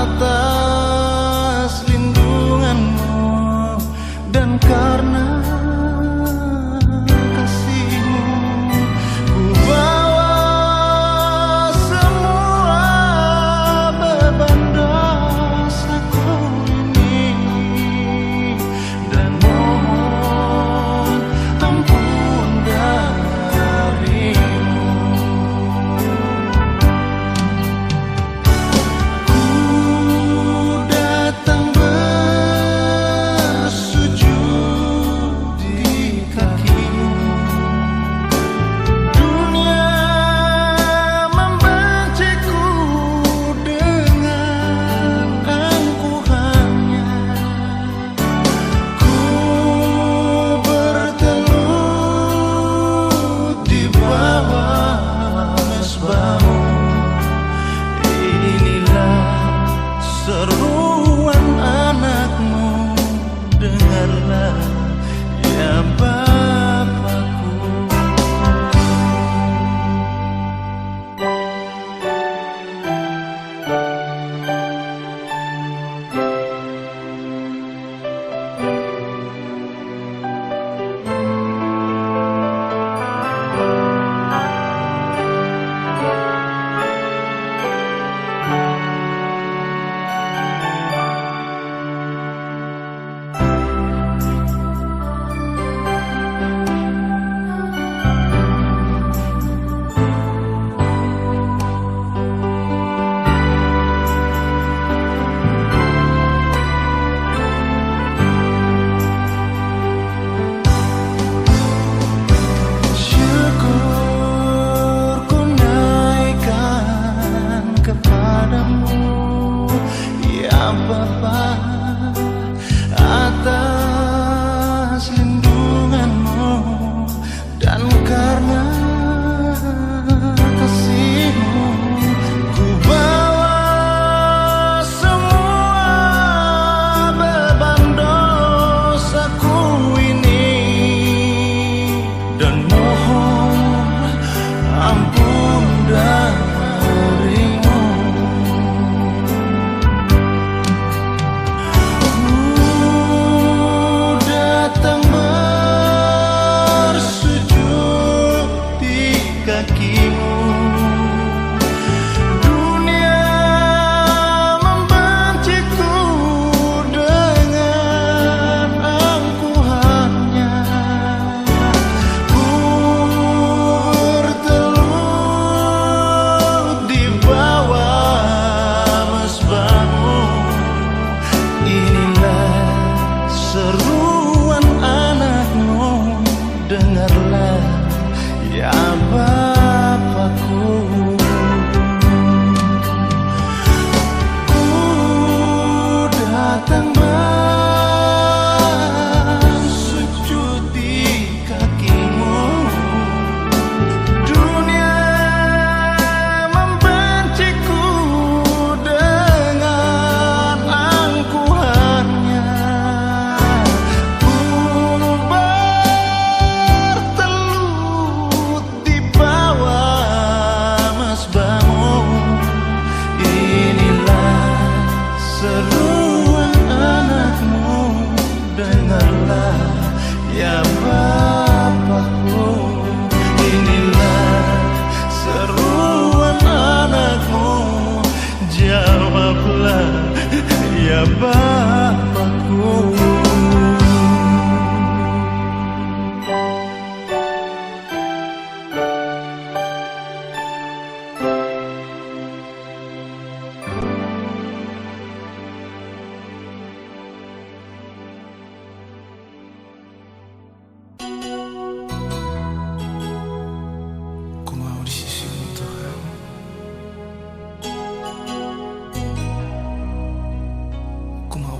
atas lindunganmu, dan karena kasihmu ku bawa semua beban dosaku ini, dan mohon ampun darimu. Datang bersujud di kakimu. Dunia membenciku dengan angkuhannya. Ku bertelut di bawah mesbahmu. Inilah seruan anakmu, dengarlah ya Bapakku. Syukur ku naikkan kepadamu ya Bapa, atas lindunganmu, dan karena kasihmu ku bawa semua beban dosaku ini, dan mohon ampun darimu. Datang bersujud di kakimu. Dunia membenciku dengan angkuhannya. Ku bertelut di bawah mesbahmu. Inilah seruan anakmu, dengarlah ya Bapakku. Ku datang bersujud di kakimu. Dunia membenciku dengan angkuhannya. Ku bertelut di bawah mesbahmu. Inilah seruan anakmu, dengarlah ya Bapakku. Inilah seruan anakmu, jawablah ya Bapakku. Ku mau di sisimu Tuhan. Ku mau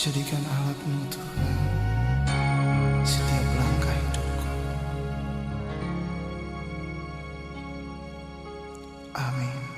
jadikan alatmu Tuhan setiap langkah hidupku. Amin.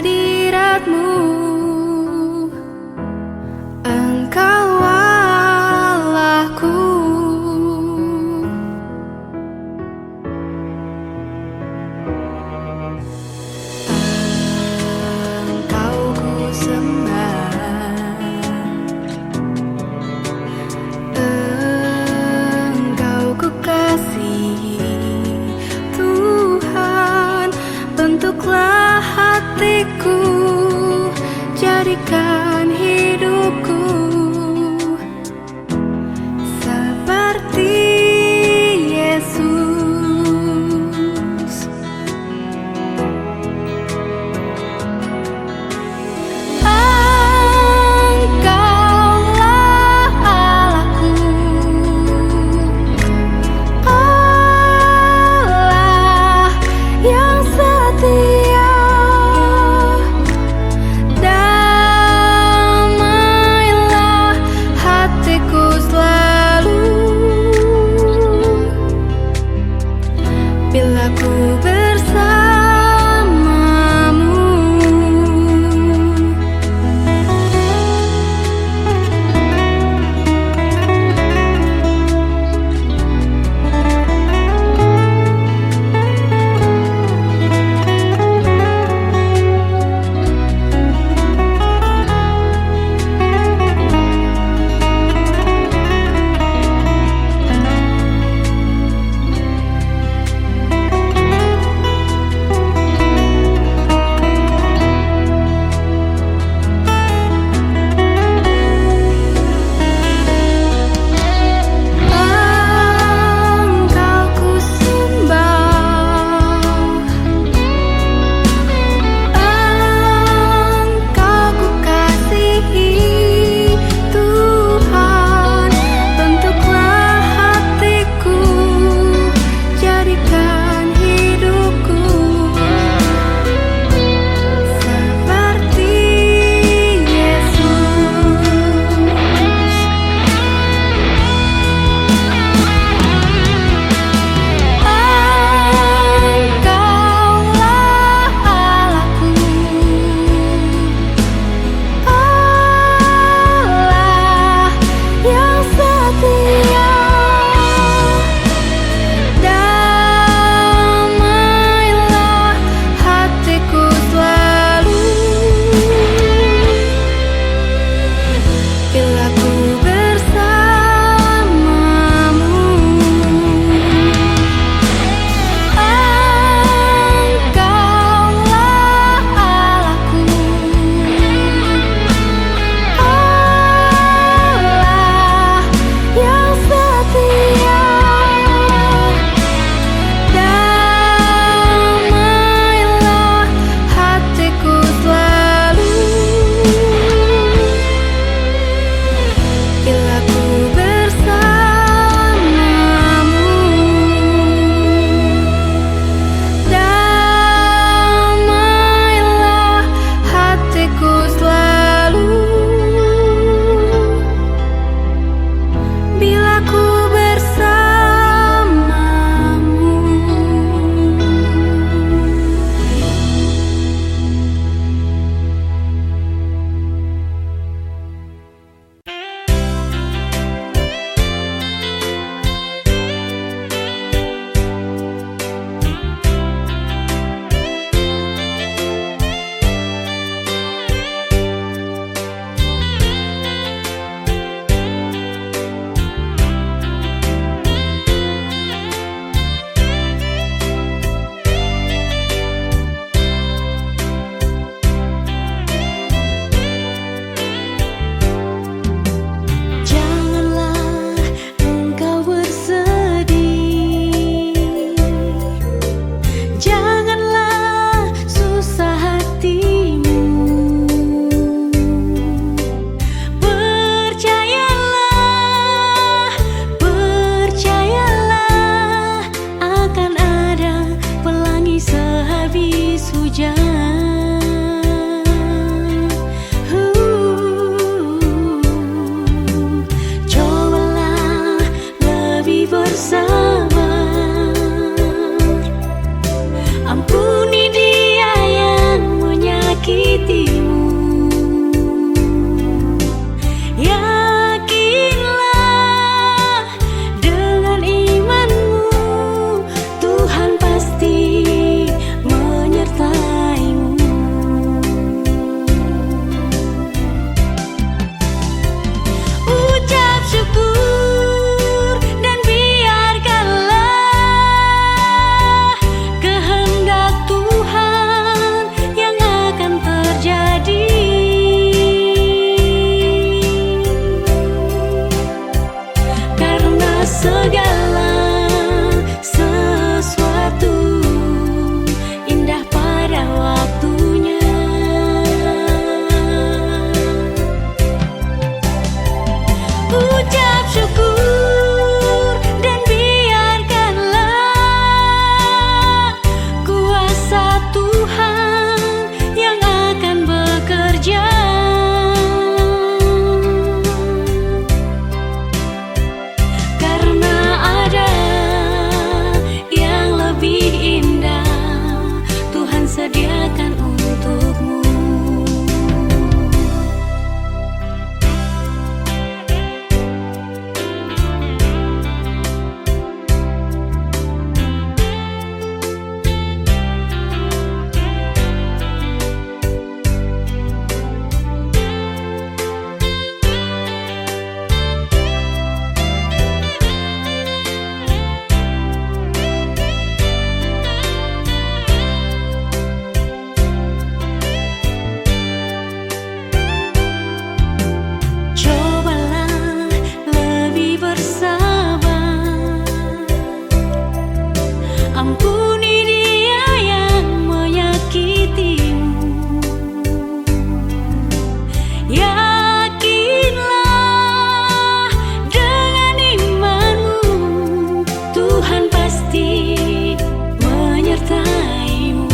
hadiratmu. Engkau Allahku, Engkau ku sembah, Engkau ku kasihi. Tuhan, bentuklah hatiku segala sesuatu indah pada waktunya. Ucap syukur dan biarkanlah kuasa Tuhan yang akan bekerja. Karena ada yang lebih indah Tuhan sediakan untukmu. Ampuni dia yang menyakitimu. Yakinlah dengan imanmu, Tuhan pasti menyertaimu.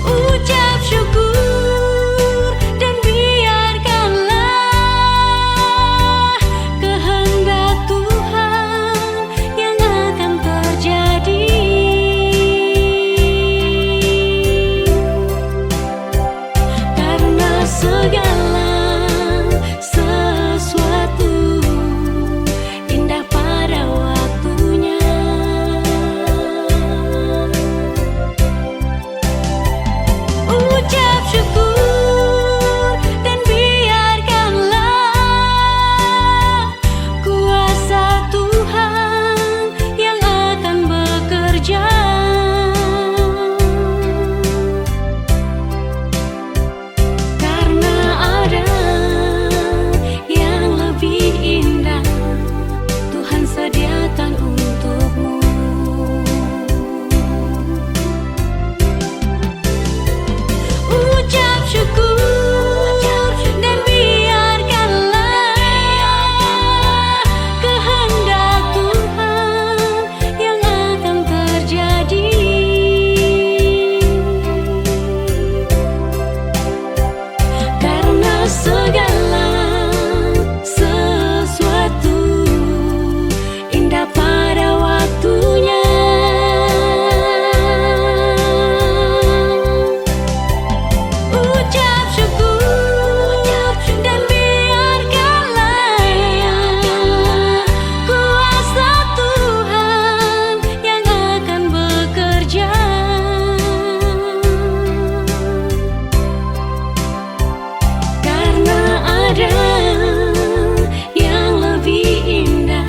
Ucap syukur dan biarkanlah kehendak Tuhan yang akan terjadi. Karena segala sesuatu indah pada waktunya. Ucap syukur dan biarkanlah kuasa Tuhan yang akan bekerja. Karena ada yang lebih indah Tuhan sediakan untukmu. Ucap syukur dan biarkanlah kehendak Tuhan yang akan terjadi. Karena segala sesuatu indah pada waktunya. Ucap syukur dan biarkanlah kuasa Tuhan yang akan bekerja. Karena ada yang lebih indah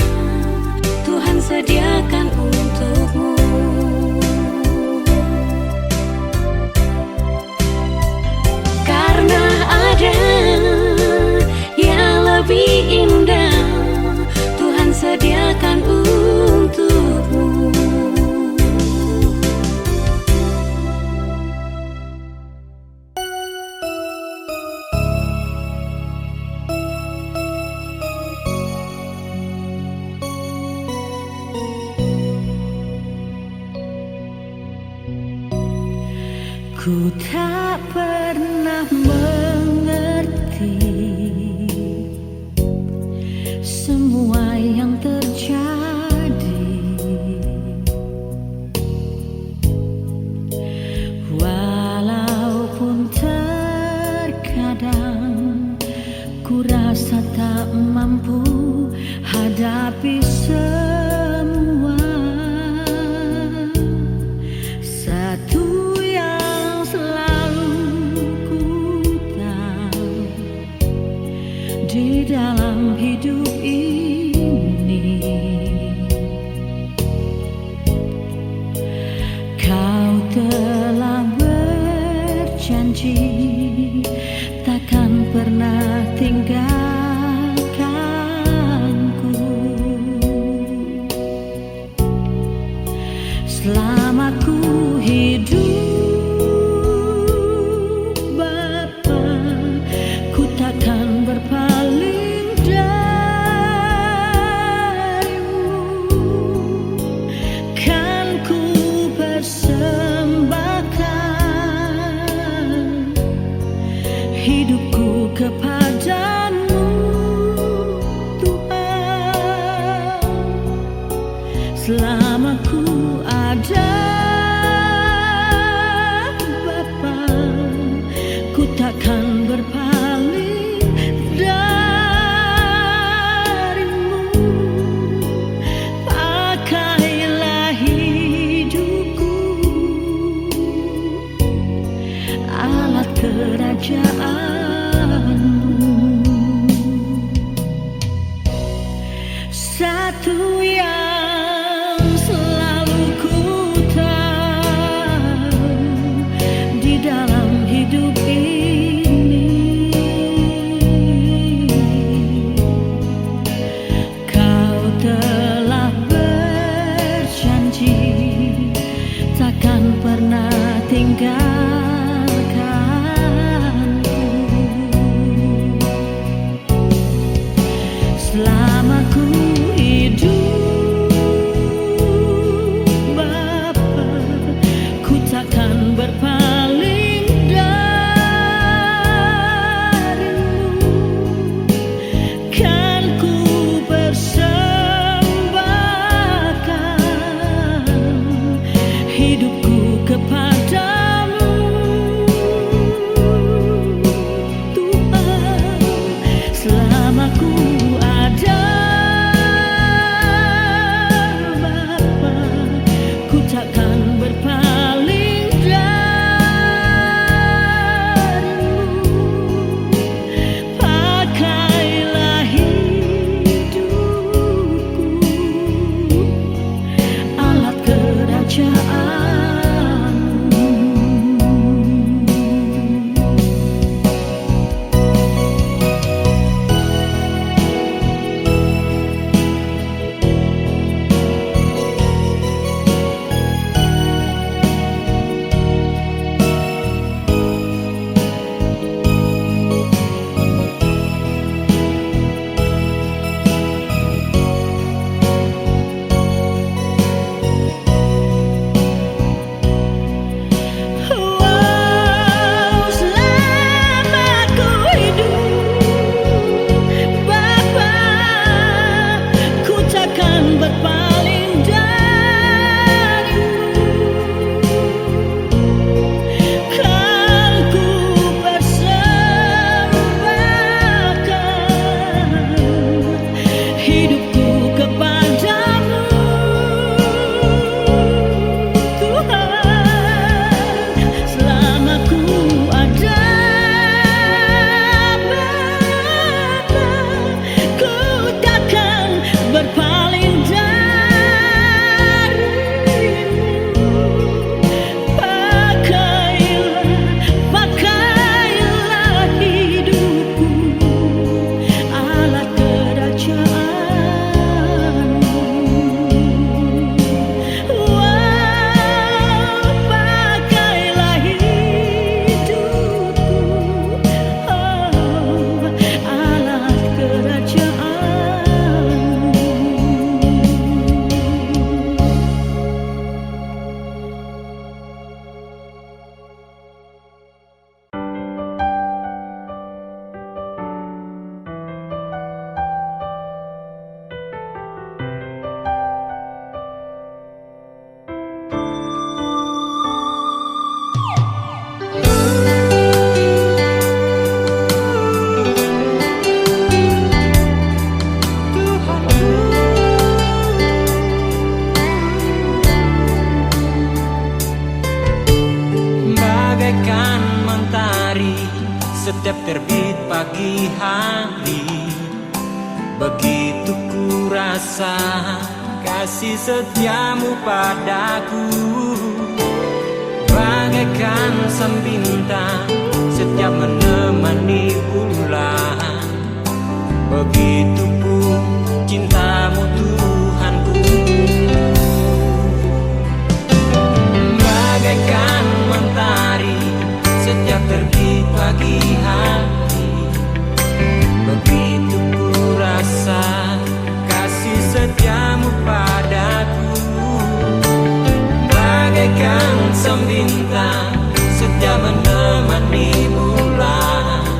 Tuhan sediakan untukmu. Karena ada yang lebih indah Tuhan sediakan untukmu. Ku tak pernah mengerti semua yang terjadi, walaupun terkadang ku rasa tak mampu hadapi semua. Satu yang selalu ku tahu di dalam hidup ini, Kau telah berjanji takkan pernah tinggal hidupku kepadamu Tuhan. Selama ku ada Bapa, ku takkan berpaling darimu. Pakailah hidupku, alat kerajaanmu. Satu yang selalu ku tahu di dalam hidup ini, Kau telah berjanji takkan pernah tinggalkanku. Selama ku hidup Bapa, ku takkan berpaling darimu. Kan ku persembahkan hidupku kepadamu Tuhan. Selama ku ada Bapa, ku takkan berpaling darimu. Pakailah hidupku, alat kerajaanmu. Selama ku hidup Bapa, ku takkan berpaling darimu. Kan ku persembahkan hidupku kepadamu Tuhan. Selama ku ada Bapa, ku takkan berpaling darimu. Pakailah hidupku, alat kerajaanmu. Pakailah hidupku, alat kerajaanmu. Bagaikan mentari setiap terbit pagi hari, begitu ku rasa kasih setiamu padaku. Bagaikan sang bintang setiap menemani bulan, begitu pun cintamu Tuhanku. Bagaikan mentari setiap terbit pagi hari, begitu ku rasa kasih setiamu padaku. Bagaikan sang bintang setia menemani bulan,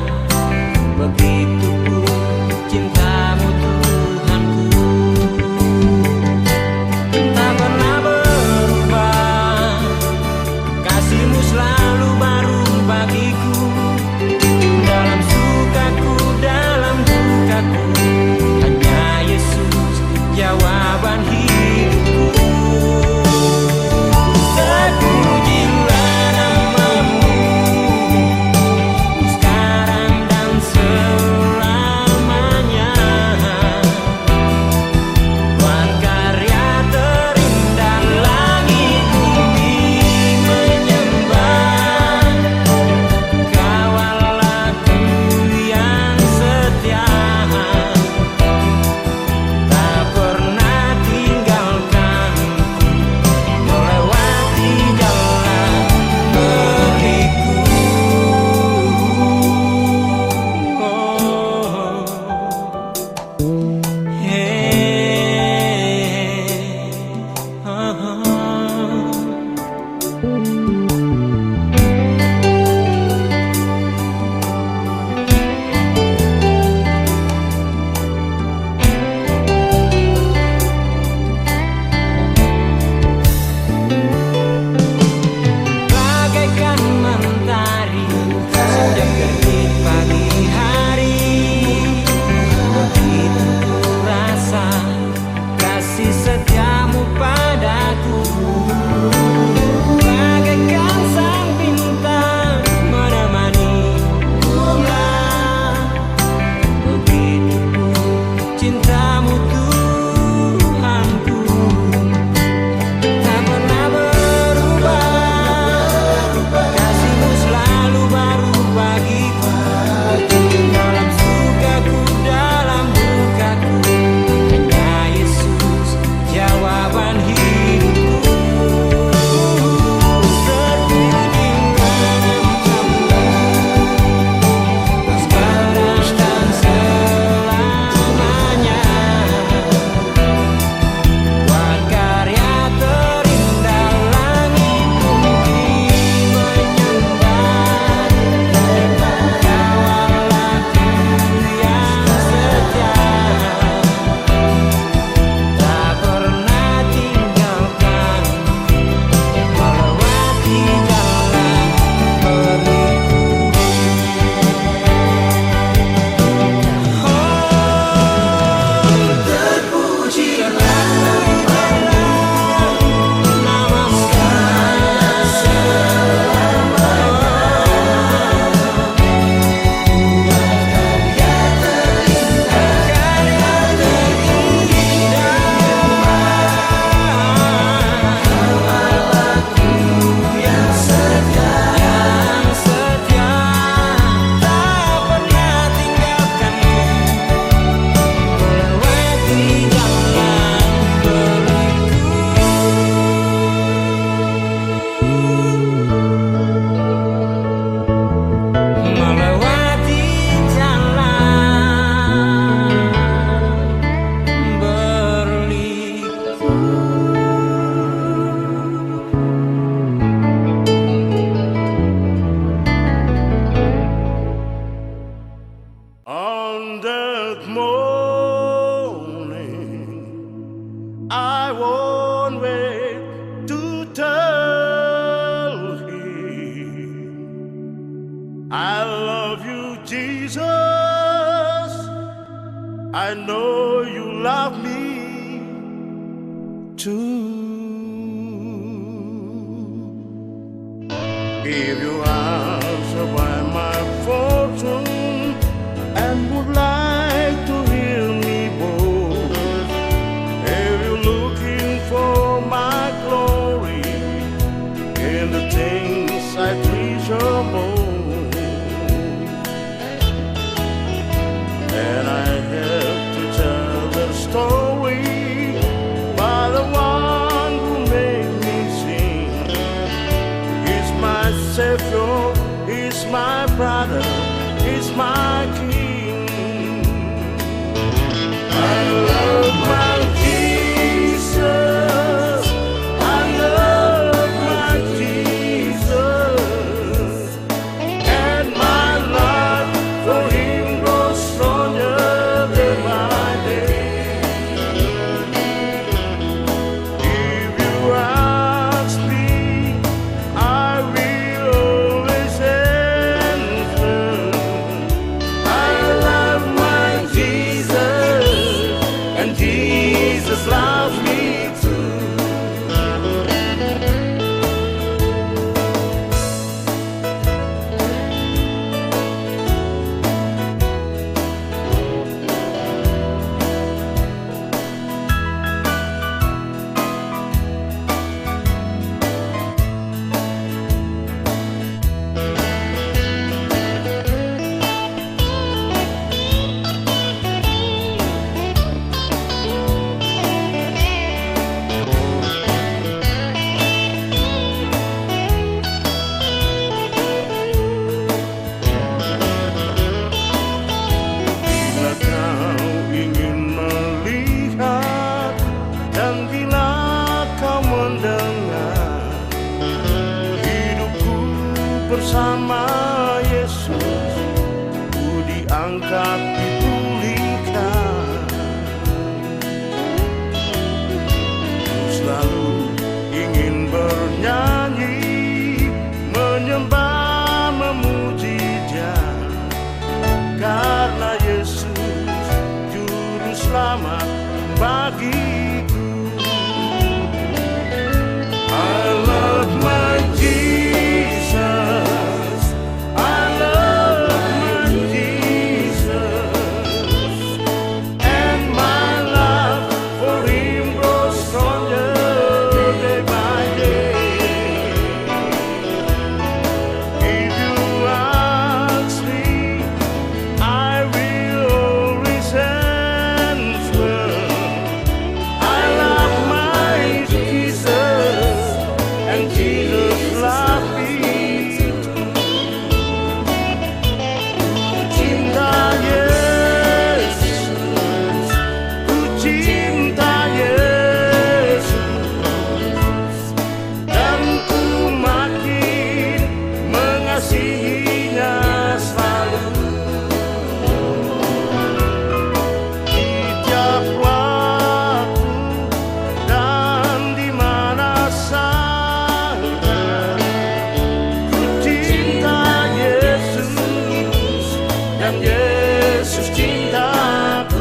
On that morning, I won't wait to tell him I love you, Jesus. I know you love me too. If you answer by my fortune and would like to hear me boast, if you're looking for my glory in the things I treasure most, and I have to tell the story by the one who made me sing. He's my Savior, he's my brother, he's my King. I love my Jesus, I love my Jesus, and my love for him grows stronger day by day. If you ask me, I will always answer. I love my Jesus, and Jesus loves me too. Bila kau ingin melihat dan bila kau mendengar hidupku bersama Yesus, ku diangkat dipulihkan. Ku selalu ingin bernyanyi, menyembah, memuji Dia, karena Yesus juru selamat bagiku. I love my Jesus, I love my Jesus, and my love for him grows stronger day by day. If you ask me, I will always answer. I love my Jesus, and Jesus loves me too. Cinta Yesus, ku cinta Yesus, dan ku makin mengasihinya selalu. Di tiap waktu dan di mana saja, ku cinta Yesus dan Yesus cintaku.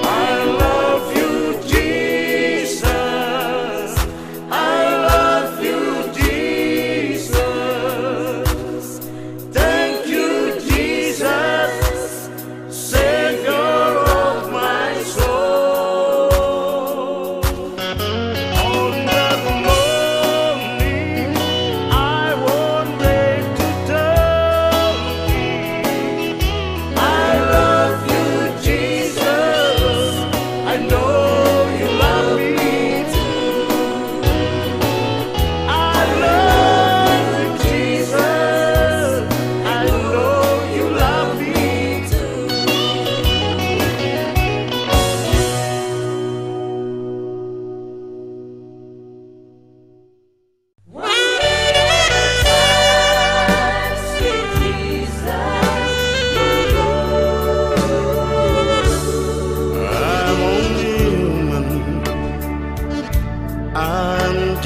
I love you, Jesus, I love you, Jesus. Thank you, Jesus, Savior of my soul. On that morning, I won't wait to tell thee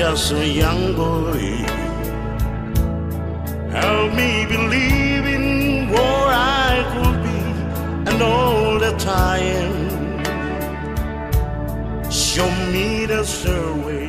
just a young boy. Help me believe in what I could be, and all the time show me the sure way.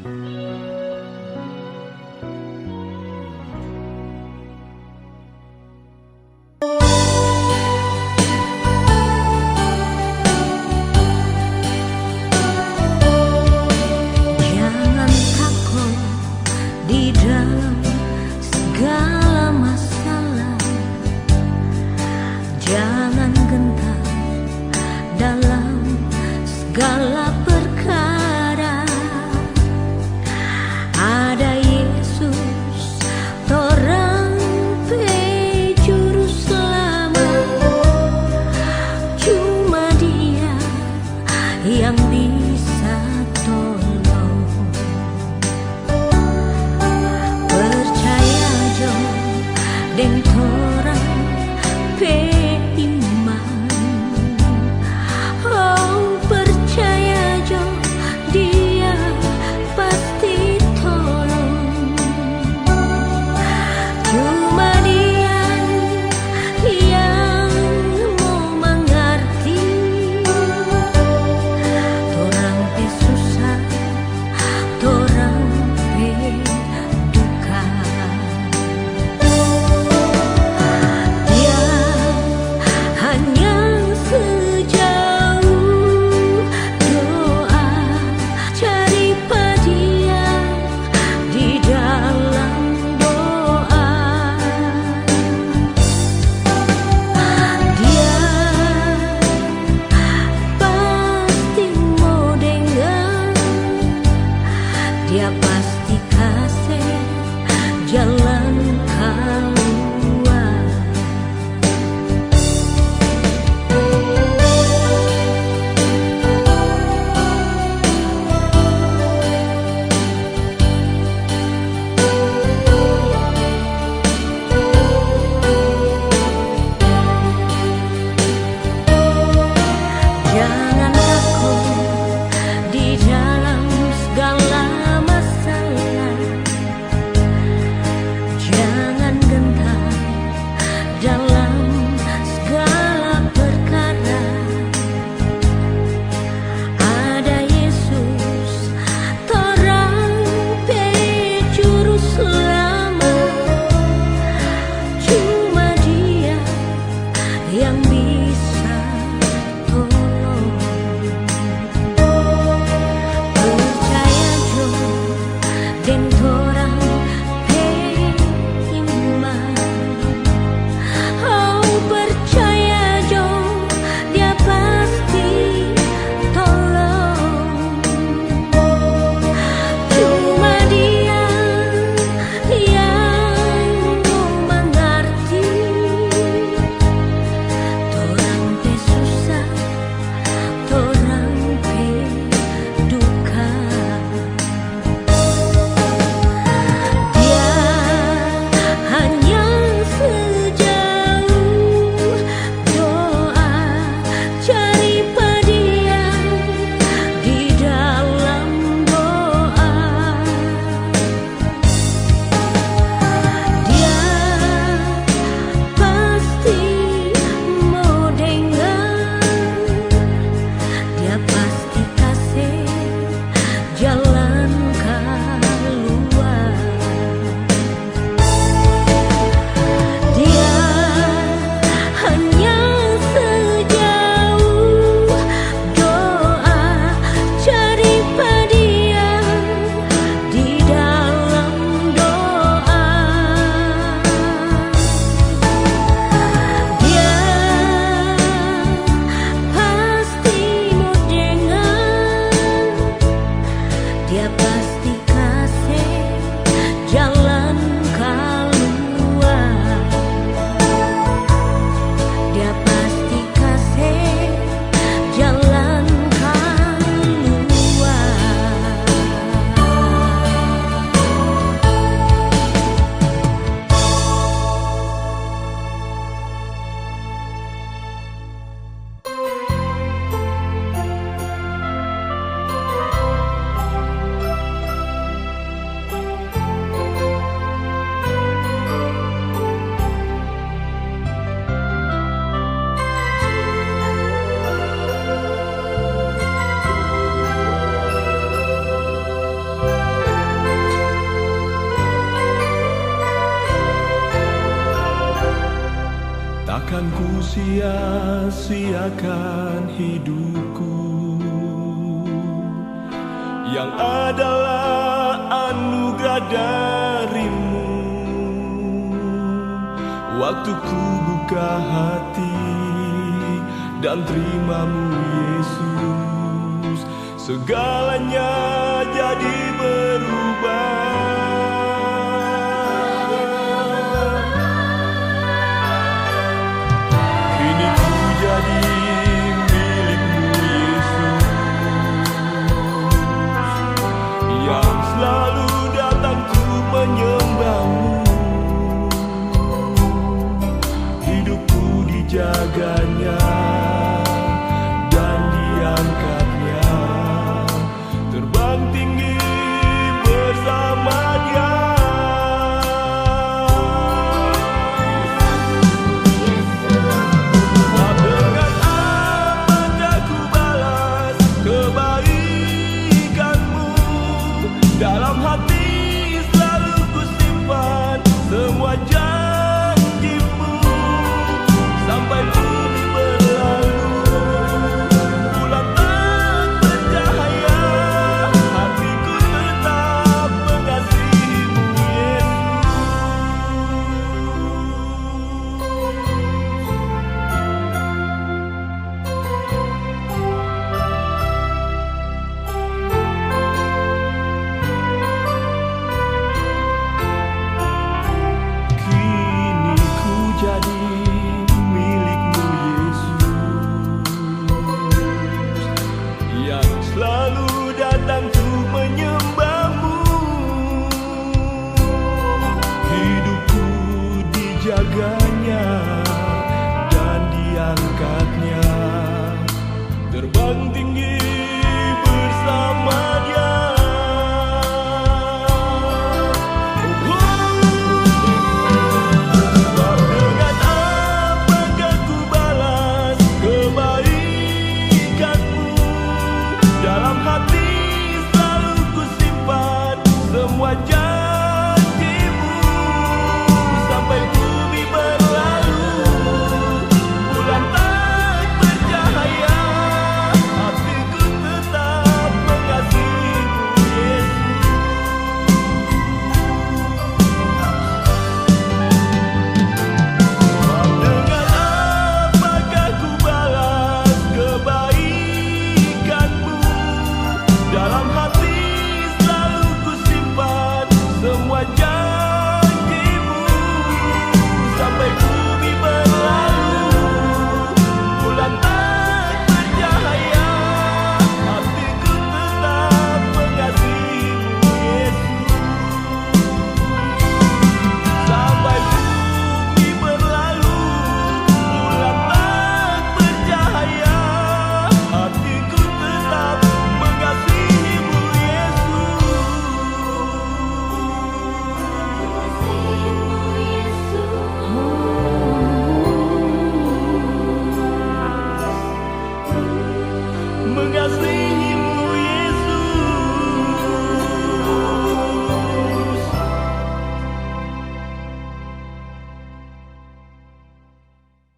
Jangan takut di dalam segala masalah, jangan gentar dalam segala perkara. Ada Yesus, torang pe juru selamat, cuma Dia yang bisa tolong. Percaya jo den torang pe iman, oh percaya jo Dia pasti tolong. Cuma Dia yang mau mengerti torang pe susah, torang pe duka. Dia hanya sejauh doa, cari Dia di dalam doa. Dia pasti mau dengar, Dia pasti kasih jalan keluar. Jangan takut di dalam segala masalah, jangan gentar dalam segala perkara. Ada Yesus, torang pe juru selamat, cuma Dia yang bisa tolong. Percaya jo den torang pe iman, oh percaya jo Dia pasti tolong. Cuma Dia yang mau mengerti torang pe susah, torang pe duka. Dia hanya sejauh doa, cari Dia di dalam doa. Dia pasti mau dengar, Dia pasti kasih jalan keluar. Dia hanya sejauh doa, cari Dia di dalam doa. Dia pasti mau dengar, Dia pasti kasih jalan keluar. Dia pasti kasih jalan keluar. sia-siakan hidupku yang adalah anugerah darimu. Waktu ku buka hati dan terimamu Yesus, segalanya jadi berubah. Kini ku jadi milikmu Yesus, yang selalu datang ku menyembahmu. Hidupku dijaga